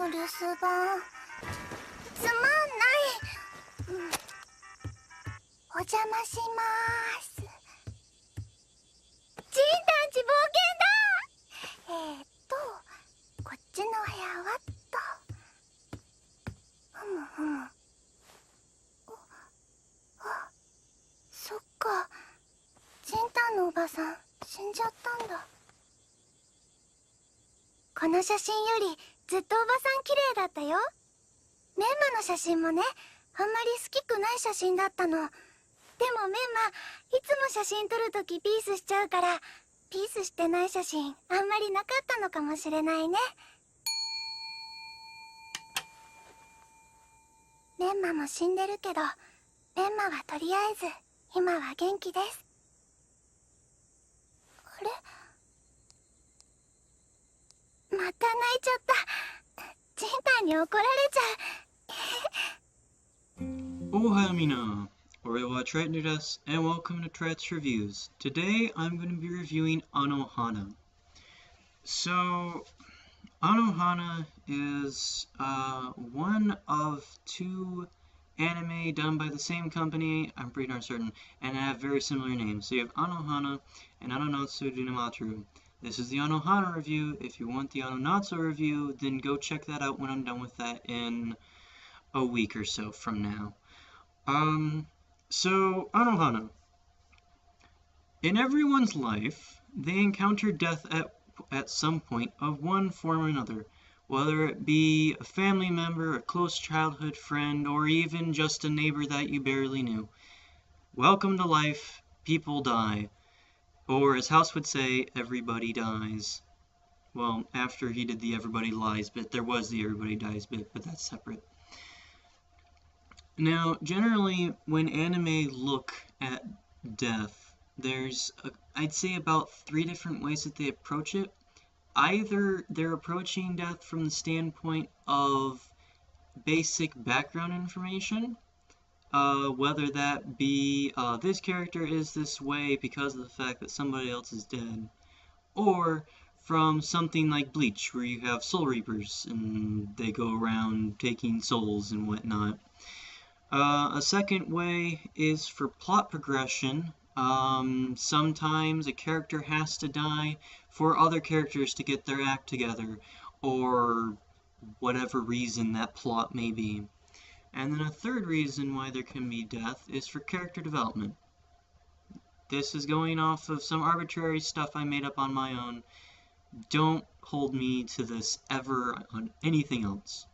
お留守番つまんない、お邪魔しまーす。ジンたち冒険だ。こっちの部屋はっと。ふむふむ。あ、そっか。ジンタンのおばさん死んじゃったんだ。この写真よりずっとおばさん綺麗だったよ。メンマの写真もね、あんまり好きくない写真だったの。でもメンマ、いつも写真撮るときピースしちゃうから、ピースしてない写真あんまりなかったのかもしれないね。メンマも死んでるけど、メンマはとりあえず今は元気です。あれ、また泣いちゃった。ジンタンに怒られちゃう。Ohio Mina,俺は Tratです, and welcome to Trat's Reviews. Today I'm going to be reviewing Anohana. So, Anohana is one of two anime done by the same company, I'm pretty darn certain, and have very similar names. So you have Anohana and Anonatsu Dunamatsu. This is the Anohana review. If you want the Anonatsu review, then go check that out when I'm done with that in a week or so from now. So, Anohana. In everyone's life, they encounter death at some point of one form or another, whether it be a family member, a close childhood friend, or even just a neighbor that you barely knew. Welcome to life, people die. Or as House would say, everybody dies. Well, after he did the everybody lies bit, there was the everybody dies bit, but that's separate. Now, generally, when anime look at death, there's, I'd say, about 3 different ways that they approach it. Either they're approaching death from the standpoint of basic background information, whether that be this character is this way because of the fact that somebody else is dead, or from something like Bleach, where you have soul reapers and they go around taking souls and whatnot. A second way is for plot progression. Sometimes a character has to die for other characters to get their act together, or whatever reason that plot may be. And then a third reason why there can be death is for character development. This is going off of some arbitrary stuff I made up on my own. Don't hold me to this ever on anything else.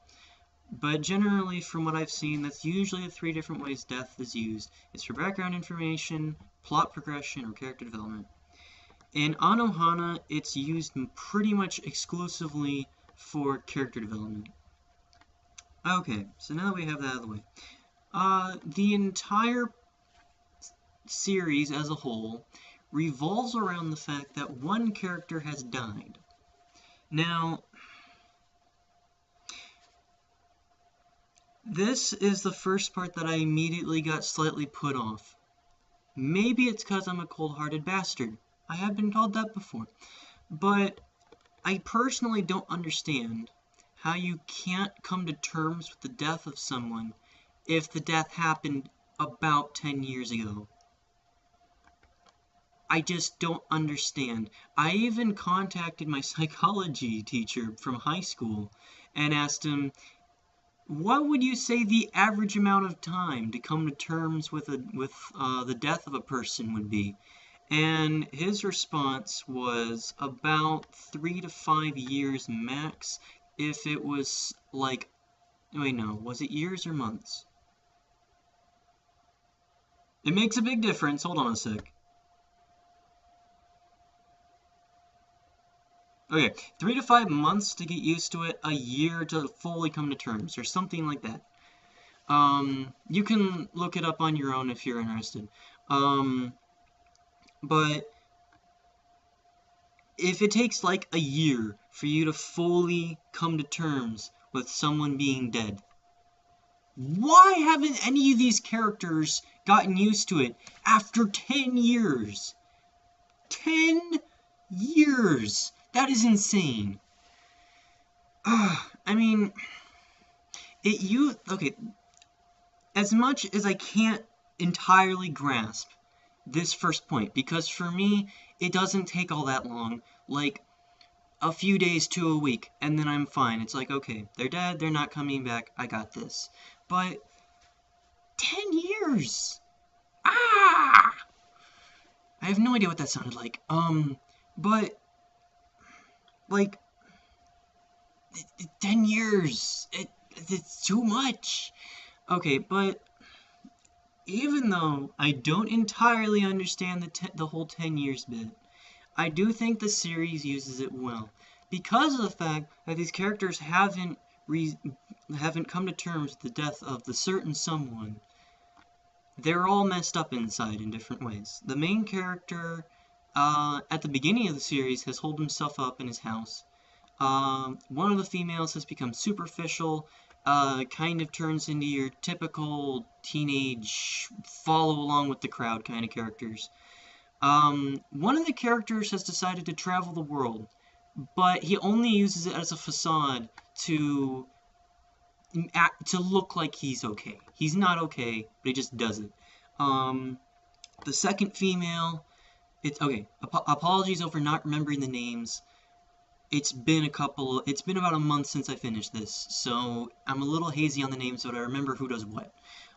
But generally, from what I've seen, that's usually the 3 different ways death is used. It's for background information, plot progression, or character development. In Anohana, it's used pretty much exclusively for character development. Okay, so now that we have that out of the way. The entire series as a whole revolves around the fact that one character has died. Now, this is the first part that I immediately got slightly put off. Maybe it's because I'm a cold-hearted bastard. I have been called that before. But I personally don't understand how you can't come to terms with the death of someone if the death happened about 10 years ago. I just don't understand. I even contacted my psychology teacher from high school and asked him, what would you say the average amount of time to come to terms with the death of a person would be? And his response was about 3 to 5 years max, if it was like, wait, no, was it years or months? It makes a big difference. Hold on a sec. Okay, 3 to 5 months to get used to it, a year to fully come to terms, or something like that. You can look it up on your own if you're interested. But if it takes like a year for you to fully come to terms with someone being dead, why haven't any of these characters gotten used to it after 10 years? 10 years! That is insane. I mean, okay, as much as I can't entirely grasp this first point, because for me, it doesn't take all that long, like a few days to a week, and then I'm fine. It's like, okay, they're dead, they're not coming back, I got this. But 10 years! Ah! I have no idea what that sounded like. But, like, 10 years! It's too much! Okay, but even though I don't entirely understand the whole 10 years bit, I do think the series uses it well. Because of the fact that these characters haven't come to terms with the death of the certain someone, they're all messed up inside in different ways. The main character, at the beginning of the series, has holed himself up in his house. One of the females has become superficial, kind of turns into your typical teenage follow along with the crowd kind of characters. One of the characters has decided to travel the world, but he only uses it as a facade to look like he's okay. He's not okay, but he just does it. The second female, it's okay. Apologies over not remembering the names. It's been about a month since I finished this, so I'm a little hazy on the names, but I remember who does what.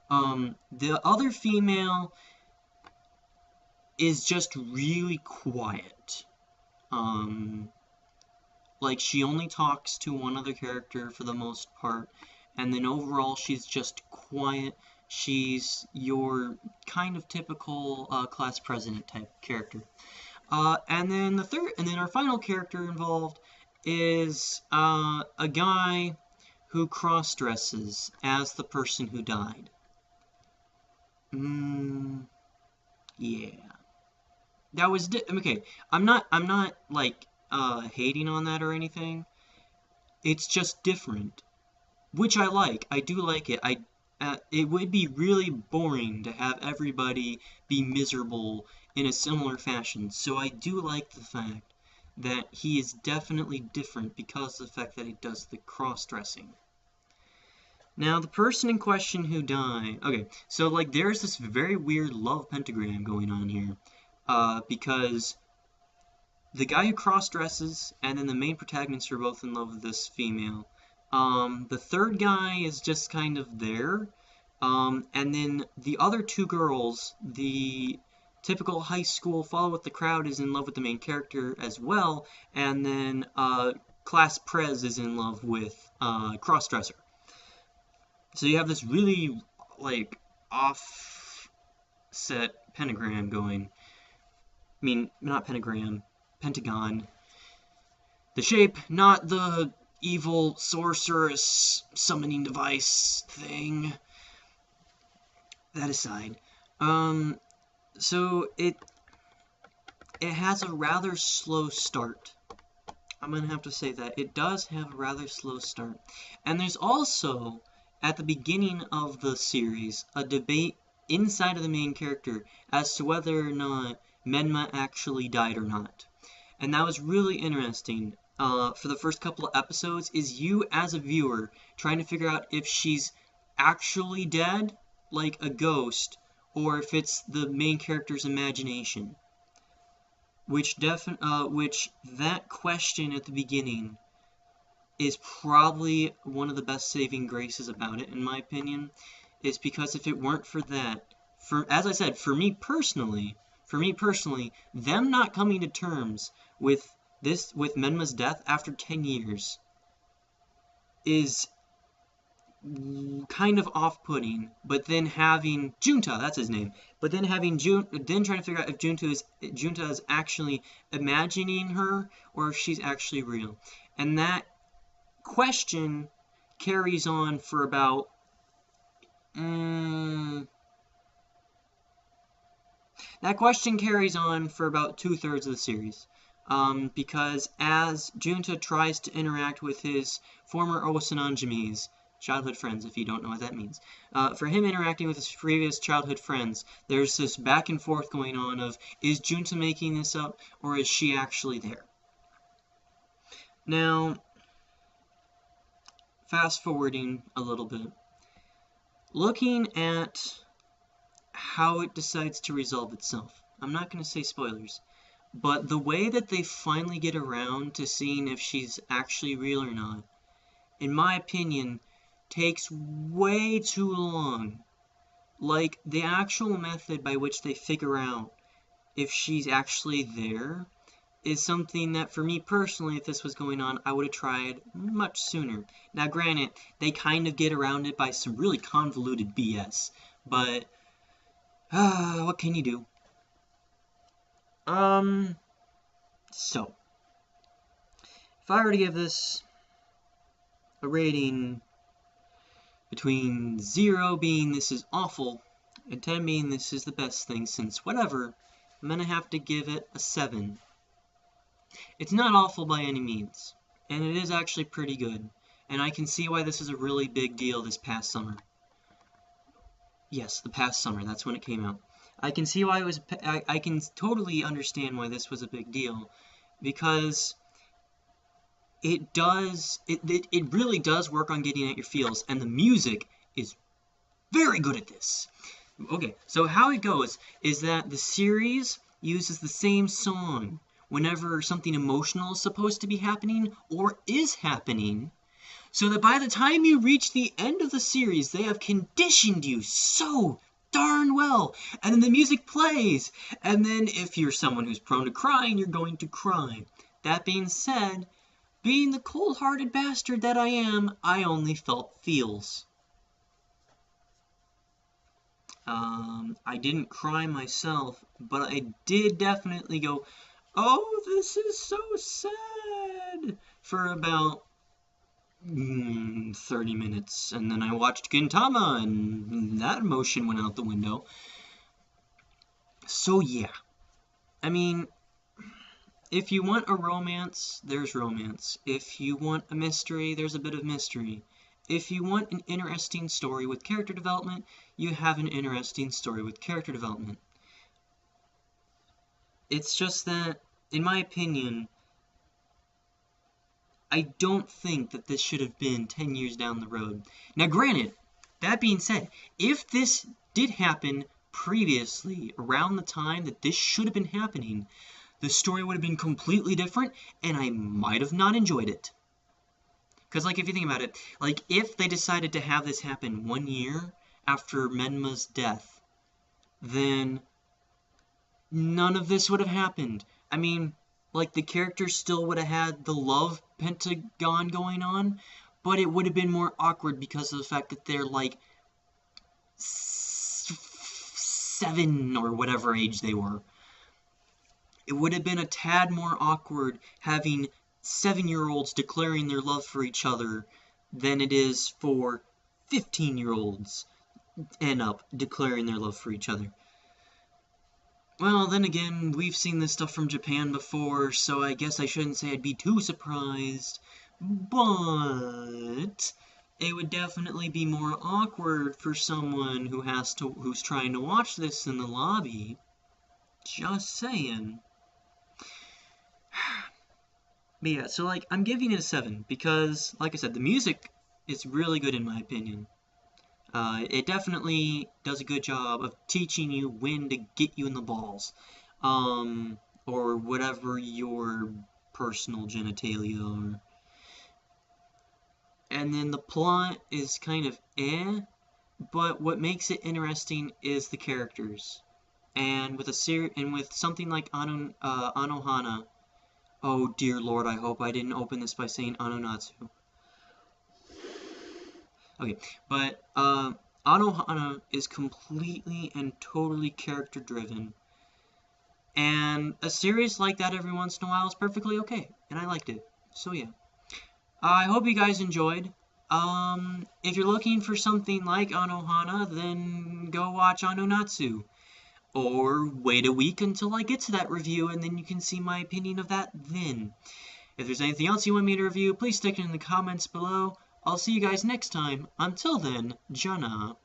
The other female is just really quiet. Like, she only talks to one other character for the most part, and then overall she's just quiet. She's your kind of typical class president type character. And then our final character involved is a guy who cross-dresses as the person who died. Yeah. That was okay. I'm not like hating on that or anything. It's just different, which I like. I do like it. It would be really boring to have everybody be miserable in a similar fashion. So I do like the fact that he is definitely different because of the fact that he does the cross-dressing. Now, the person in question who died... Okay, so, like, there's this very weird love pentagram going on here. Because the guy who cross-dresses and then the main protagonists are both in love with this female. The third guy is just kind of there. And then the other two girls, the typical high school follow with the crowd is in love with the main character as well. And then class prez is in love with cross-dresser. So you have this really, like, offset pentagram going. I mean, not pentagram, pentagon. The shape, not the evil sorceress summoning device thing. That aside. So it has a rather slow start. I'm gonna have to say that. It does have a rather slow start. And there's also, at the beginning of the series, a debate inside of the main character as to whether or not Menma actually died or not. And that was really interesting. For the first couple of episodes, is you as a viewer trying to figure out if she's actually dead, like a ghost, or if it's the main character's imagination. Which that question at the beginning is probably one of the best saving graces about it, in my opinion, is because if it weren't for that, as I said, for me personally, them not coming to terms with Menma's death after 10 years is kind of off-putting, but then having Junta, that's his name, but then having then trying to figure out if Junta is actually imagining her or if she's actually real. And that question carries on for about that question carries on for about 2/3 of the series. Because as Junta tries to interact with his former Osananjimis, childhood friends, if you don't know what that means. For him interacting with his previous childhood friends, there's this back and forth going on of, is Junta making this up, or is she actually there? Now, fast forwarding a little bit, looking at how it decides to resolve itself. I'm not going to say spoilers, but the way that they finally get around to seeing if she's actually real or not, in my opinion, takes way too long. Like, the actual method by which they figure out if she's actually there is something that, for me personally, if this was going on, I would have tried much sooner. Now, granted, they kind of get around it by some really convoluted BS, but, what can you do? So, if I were to give this a rating between 0 being this is awful, and 10 being this is the best thing since whatever, I'm gonna have to give it a 7. It's not awful by any means, and it is actually pretty good, and I can see why this is a really big deal this past summer. Yes, the past summer, that's when it came out. I can see why it was, I can totally understand why this was a big deal, because it really does work on getting at your feels, and the music is very good at this. Okay, so how it goes is that the series uses the same song whenever something emotional is supposed to be happening or is happening, so that by the time you reach the end of the series, they have conditioned you so darn well. And then the music plays, and then if you're someone who's prone to crying, you're going to cry. That being said, being the cold-hearted bastard that I am, I only felt feels. I didn't cry myself, but I did definitely go, oh, this is so sad, for about 30 minutes. And then I watched Gintama, and that emotion went out the window. So yeah, I mean, if you want a romance, there's romance. If you want a mystery, there's a bit of mystery. If you want an interesting story with character development, you have an interesting story with character development. It's just that, in my opinion, I don't think that this should have been 10 years down the road. Now, granted, that being said, if this did happen previously, around the time that this should have been happening, the story would have been completely different, and I might have not enjoyed it. Because, like, if you think about it, like, if they decided to have this happen 1 year after Menma's death, then none of this would have happened. I mean, like, the characters still would have had the love pentagon going on, but it would have been more awkward because of the fact that they're, like, 7 or whatever age they were. It would have been a tad more awkward having 7-year-olds declaring their love for each other than it is for 15-year-olds end up declaring their love for each other. Well, then again, we've seen this stuff from Japan before, so I guess I shouldn't say I'd be too surprised, but it would definitely be more awkward for someone who's trying to watch this in the lobby. Just saying. But yeah, so, like, I'm giving it a 7 because, like I said, the music is really good in my opinion. It definitely does a good job of teaching you when to get you in the balls. Or whatever your personal genitalia are. And then the plot is kind of but what makes it interesting is the characters. And with something like Anohana, oh dear lord, I hope I didn't open this by saying Anonatsu. Okay, but Anohana is completely and totally character driven. And a series like that every once in a while is perfectly okay. And I liked it. So yeah. I hope you guys enjoyed. If you're looking for something like Anohana, then go watch Anonatsu. Or wait a week until I get to that review, and then you can see my opinion of that then. If there's anything else you want me to review, please stick it in the comments below. I'll see you guys next time. Until then, Jana.